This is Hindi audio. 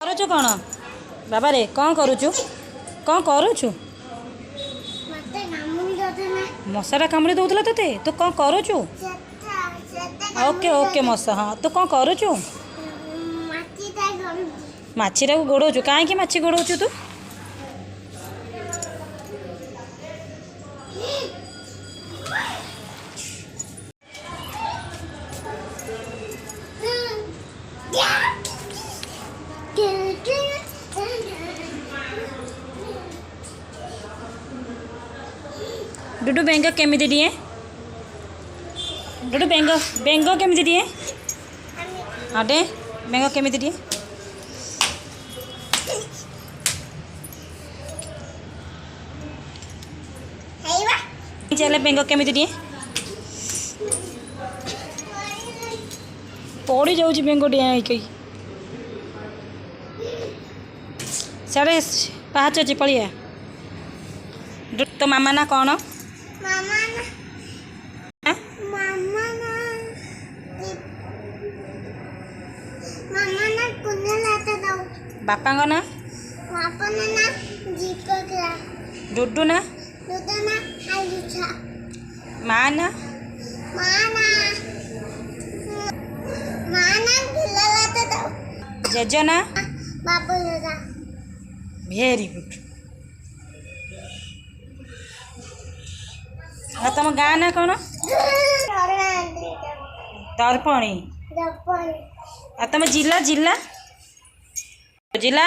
କରୁଛୁ କ'ଣ ବାବାରେ କ'ଣ କରୁଛୁ ମଶାଟା କାମୁଡ଼ି ଦେଉଥିଲା ତୋତେ ତୁ କ'ଣ କରୁଛୁ? ଓକେ ଓକେ ମଶା ହଁ ତୁ କ'ଣ କରୁଛୁ? ମାଛିଟାକୁ ଗୋଡ଼ଉଛୁ କାହିଁକି ମାଛି ଗୋଡ଼ଉଛୁ ତୁ? डुडू बेंग केमिति दिए डुडू बेंग बेंग केमिति दिए हाँ दे बेंग केमिति दिए चले बेंग केमिति दिए पड़ी जाऊँ बेंग डिया कई साढ़े पाँच अच्छी पलिया तो मामा ना कौन बापा ना डुडू ना माँ ना जेजो ना वेरी गुड तुम गाँ ना कौन तर्पणी तुम जिला जिला जिला